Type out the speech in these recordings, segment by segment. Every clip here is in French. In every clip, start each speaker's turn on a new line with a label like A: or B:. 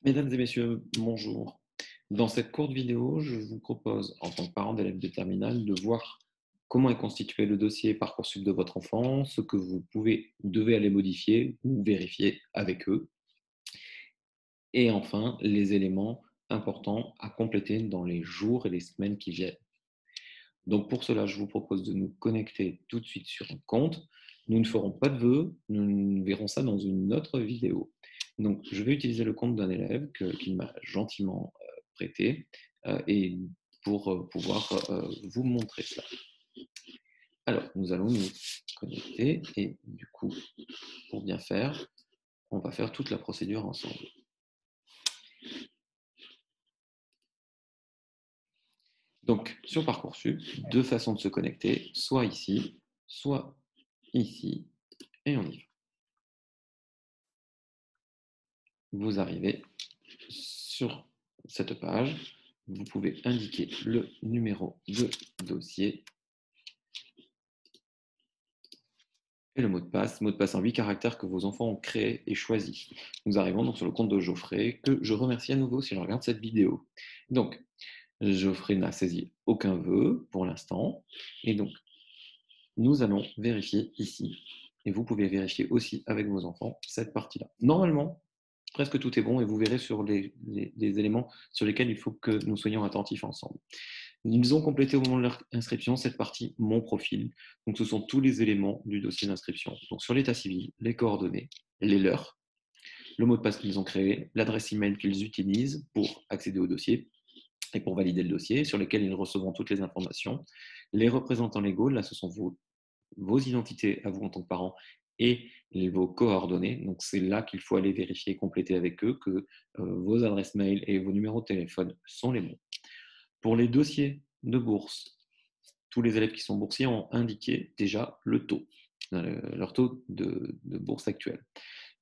A: Mesdames et messieurs, bonjour. Dans cette courte vidéo, je vous propose, en tant que parent d'élèves de terminale, de voir comment est constitué le dossier Parcoursup de votre enfant, ce que vous pouvez ou devez aller modifier ou vérifier avec eux, et enfin les éléments importants à compléter dans les jours et les semaines qui viennent. Donc pour cela, je vous propose de nous connecter tout de suite sur un compte. Nous ne ferons pas de vœux, nous verrons ça dans une autre vidéo. Donc je vais utiliser le compte d'un élève qu'il m'a gentiment prêté et pour pouvoir vous montrer cela. Alors nous allons nous connecter et du coup, pour bien faire, on va faire toute la procédure ensemble. Donc sur Parcoursup, deux façons de se connecter, soit ici, et on y va. Vous arrivez sur cette page, vous pouvez indiquer le numéro de dossier et le mot de passe en 8 caractères que vos enfants ont créé et choisi. Nous arrivons donc sur le compte de Geoffrey, que je remercie à nouveau si je regarde cette vidéo. Donc, Geoffrey n'a saisi aucun vœu pour l'instant, et donc nous allons vérifier ici, et vous pouvez vérifier aussi avec vos enfants cette partie-là. Normalement, presque tout est bon et vous verrez sur les éléments sur lesquels il faut que nous soyons attentifs ensemble. Ils ont complété au moment de leur inscription cette partie Mon profil. Donc, ce sont tous les éléments du dossier d'inscription. Donc, sur l'état civil, les coordonnées, les leurs, le mot de passe qu'ils ont créé, l'adresse email qu'ils utilisent pour accéder au dossier et pour valider le dossier, sur lequel ils recevront toutes les informations. Les représentants légaux, là, ce sont vos identités à vous en tant que parents et vos coordonnées. Donc, c'est là qu'il faut aller vérifier et compléter avec eux que vos adresses mail et vos numéros de téléphone sont les bons. Pour les dossiers de bourse, tous les élèves qui sont boursiers ont indiqué déjà le taux, leur taux de bourse actuel.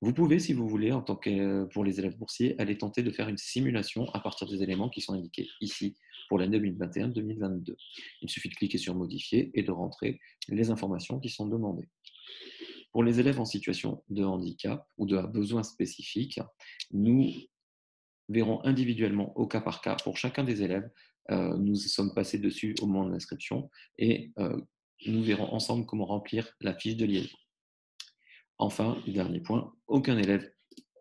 A: Vous pouvez, si vous voulez, en tant que pour les élèves boursiers, aller tenter de faire une simulation à partir des éléments qui sont indiqués ici pour l'année 2021-2022. Il suffit de cliquer sur Modifier et de rentrer les informations qui sont demandées. Pour les élèves en situation de handicap ou de besoins spécifiques, nous verrons individuellement au cas par cas pour chacun des élèves. Nous sommes passés dessus au moment de l'inscription et nous verrons ensemble comment remplir la fiche de liaison. Enfin, dernier point, aucun élève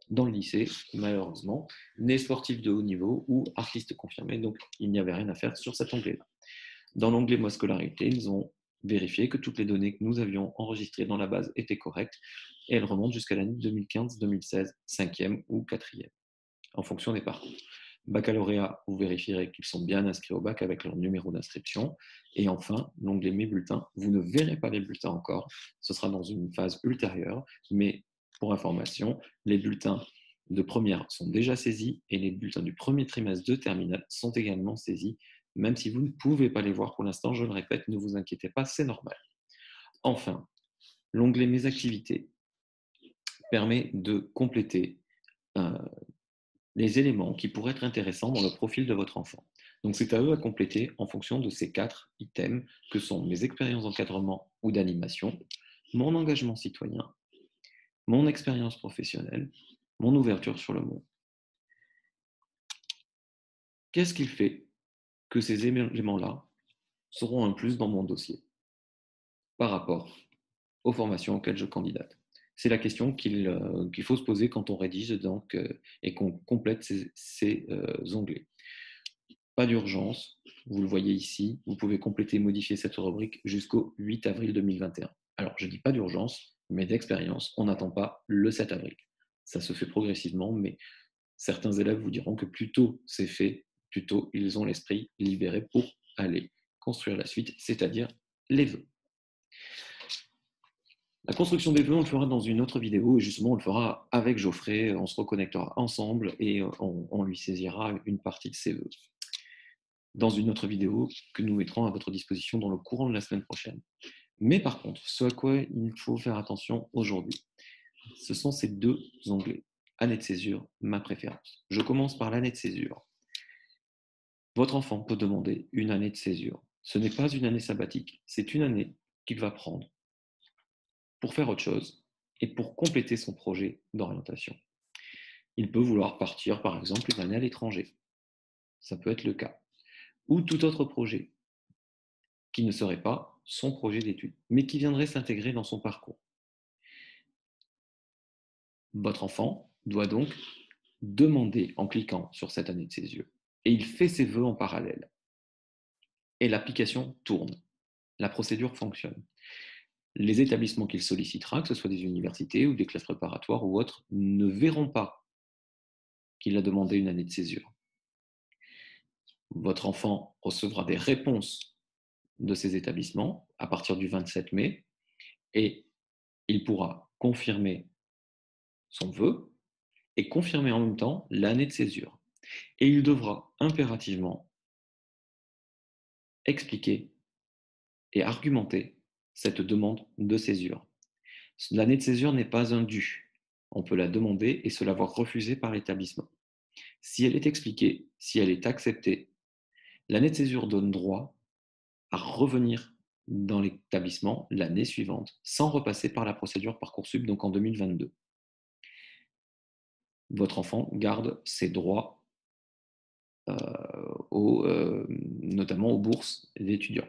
A: dans le lycée, malheureusement, n'est sportif de haut niveau ou artiste confirmé, donc il n'y avait rien à faire sur cet onglet-là. Dans l'onglet Moi scolarité, ils ont vérifié que toutes les données que nous avions enregistrées dans la base étaient correctes et elles remontent jusqu'à l'année 2015-2016, 5e ou 4e, en fonction des parcours. Baccalauréat, vous vérifierez qu'ils sont bien inscrits au bac avec leur numéro d'inscription. Et enfin, l'onglet Mes bulletins, vous ne verrez pas les bulletins encore, ce sera dans une phase ultérieure, mais pour information, les bulletins de première sont déjà saisis et les bulletins du premier trimestre de terminale sont également saisis, même si vous ne pouvez pas les voir pour l'instant, je le répète, ne vous inquiétez pas, c'est normal. Enfin, l'onglet Mes activités permet de compléter euh, les éléments qui pourraient être intéressants dans le profil de votre enfant. Donc c'est à eux à compléter en fonction de ces 4 items que sont mes expériences d'encadrement ou d'animation, mon engagement citoyen, mon expérience professionnelle, mon ouverture sur le monde. Qu'est-ce qui fait que ces éléments-là seront un plus dans mon dossier par rapport aux formations auxquelles je candidate? C'est la question qu'il faut se poser quand on rédige donc, et qu'on complète ces onglets. Pas d'urgence, vous le voyez ici, vous pouvez compléter et modifier cette rubrique jusqu'au 8 avril 2021. Alors, je dis pas d'urgence, mais d'expérience, on n'attend pas le 7 avril. Ça se fait progressivement, mais certains élèves vous diront que plus tôt c'est fait, plus tôt ils ont l'esprit libéré pour aller construire la suite, c'est-à-dire les vœux. La construction des vœux, on le fera dans une autre vidéo, et justement, on le fera avec Geoffrey, on se reconnectera ensemble et on lui saisira une partie de ses vœux dans une autre vidéo que nous mettrons à votre disposition dans le courant de la semaine prochaine. Mais par contre, ce à quoi il faut faire attention aujourd'hui, ce sont ces deux onglets. Année de césure, ma préférence. Je commence par l'année de césure. Votre enfant peut demander une année de césure. Ce n'est pas une année sabbatique, c'est une année qu'il va prendre pour faire autre chose et pour compléter son projet d'orientation. Il peut vouloir partir, par exemple, une année à l'étranger. Ça peut être le cas. Ou tout autre projet qui ne serait pas son projet d'études, mais qui viendrait s'intégrer dans son parcours. Votre enfant doit donc demander en cliquant sur cette année de ses yeux. Et il fait ses vœux en parallèle. Et l'application tourne. La procédure fonctionne. Les établissements qu'il sollicitera, que ce soit des universités ou des classes préparatoires ou autres, ne verront pas qu'il a demandé une année de césure. Votre enfant recevra des réponses de ces établissements à partir du 27 mai et il pourra confirmer son vœu et confirmer en même temps l'année de césure. Et il devra impérativement expliquer et argumenter cette demande de césure. L'année de césure n'est pas un dû. On peut la demander et se la voir refusée par l'établissement. Si elle est expliquée, si elle est acceptée, l'année de césure donne droit à revenir dans l'établissement l'année suivante, sans repasser par la procédure Parcoursup, donc en 2022. Votre enfant garde ses droits, notamment aux bourses d'étudiants.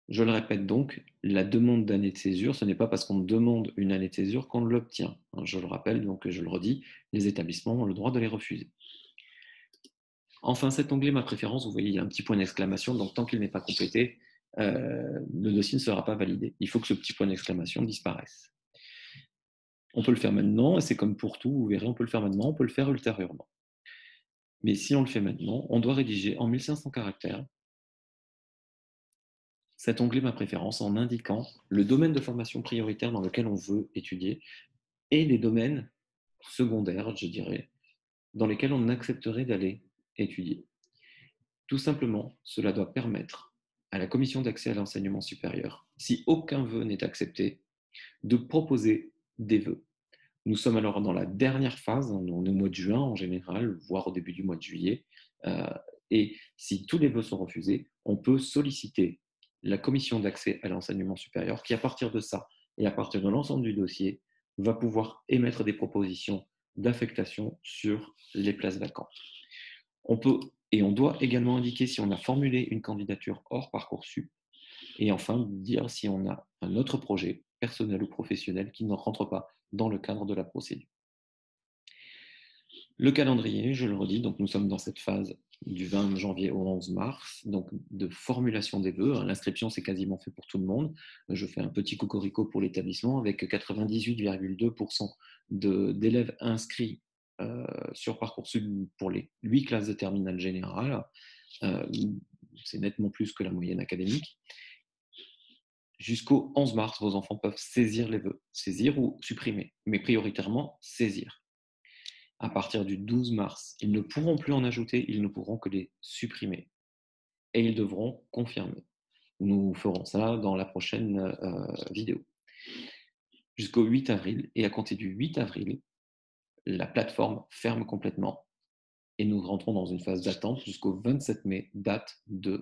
A: Je le répète donc, la demande d'année de césure, ce n'est pas parce qu'on demande une année de césure qu'on l'obtient. Je le rappelle, donc je le redis, les établissements ont le droit de les refuser. Enfin, cet onglet Ma préférence, vous voyez, il y a un petit point d'exclamation, donc tant qu'il n'est pas complété, le dossier ne sera pas validé. Il faut que ce petit point d'exclamation disparaisse. On peut le faire maintenant, et c'est comme pour tout, vous verrez, on peut le faire maintenant, on peut le faire ultérieurement. Mais si on le fait maintenant, on doit rédiger en 1500 caractères cet onglet Ma préférence en indiquant le domaine de formation prioritaire dans lequel on veut étudier et les domaines secondaires, je dirais, dans lesquels on accepterait d'aller étudier. Tout simplement, cela doit permettre à la commission d'accès à l'enseignement supérieur, si aucun vœu n'est accepté, de proposer des vœux. Nous sommes alors dans la dernière phase, on est au mois de juin en général, voire au début du mois de juillet, et si tous les vœux sont refusés, on peut solliciter la commission d'accès à l'enseignement supérieur qui, à partir de ça et à partir de l'ensemble du dossier, va pouvoir émettre des propositions d'affectation sur les places vacantes. On peut et on doit également indiquer si on a formulé une candidature hors Parcoursup et enfin dire si on a un autre projet personnel ou professionnel qui ne rentre pas dans le cadre de la procédure. Le calendrier, je le redis, donc nous sommes dans cette phase du 20 janvier au 11 mars, donc de formulation des vœux. L'inscription, c'est quasiment fait pour tout le monde. Je fais un petit cocorico pour l'établissement avec 98,2% d'élèves inscrits sur Parcoursup pour les 8 classes de terminale générale. C'est nettement plus que la moyenne académique. Jusqu'au 11 mars, vos enfants peuvent saisir les vœux, saisir ou supprimer, mais prioritairement saisir. À partir du 12 mars, ils ne pourront plus en ajouter, ils ne pourront que les supprimer. Et ils devront confirmer. Nous ferons ça dans la prochaine vidéo. Jusqu'au 8 avril, et à compter du 8 avril, la plateforme ferme complètement et nous rentrons dans une phase d'attente jusqu'au 27 mai, date du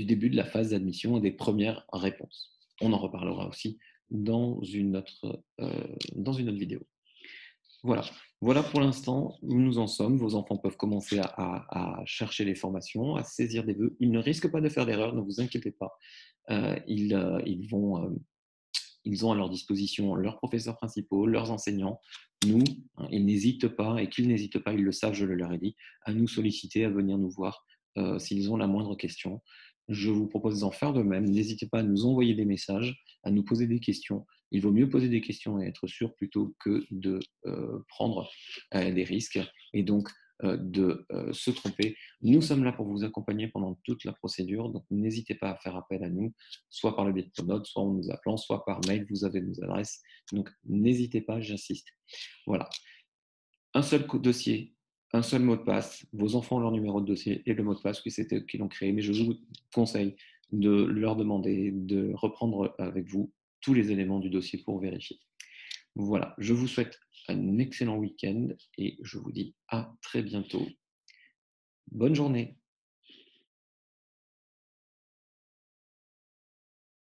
A: début de la phase d'admission et des premières réponses. On en reparlera aussi dans une autre vidéo. Voilà. Voilà pour l'instant où nous en sommes. Vos enfants peuvent commencer à chercher les formations, à saisir des vœux. Ils ne risquent pas de faire d'erreur, ne vous inquiétez pas. Ils ont à leur disposition leurs professeurs principaux, leurs enseignants. Nous, ils n'hésitent pas, et qu'ils n'hésitent pas, ils le savent, je le leur ai dit, à nous solliciter, à venir nous voir s'ils ont la moindre question. Je vous propose d'en faire de même. N'hésitez pas à nous envoyer des messages, à nous poser des questions. Il vaut mieux poser des questions et être sûr plutôt que de prendre des risques et donc de se tromper. Nous sommes là pour vous accompagner pendant toute la procédure, donc n'hésitez pas à faire appel à nous, soit par le biais de Pronote, soit en nous appelant, soit par mail, vous avez nos adresses. Donc n'hésitez pas, j'insiste. Voilà. Un seul dossier, un seul mot de passe. Vos enfants ont leur numéro de dossier et le mot de passe, oui, c'était eux qui l'ont créé. Mais je vous conseille de leur demander de reprendre avec vous tous les éléments du dossier pour vérifier. Voilà, je vous souhaite un excellent week-end et je vous dis à très bientôt. Bonne journée.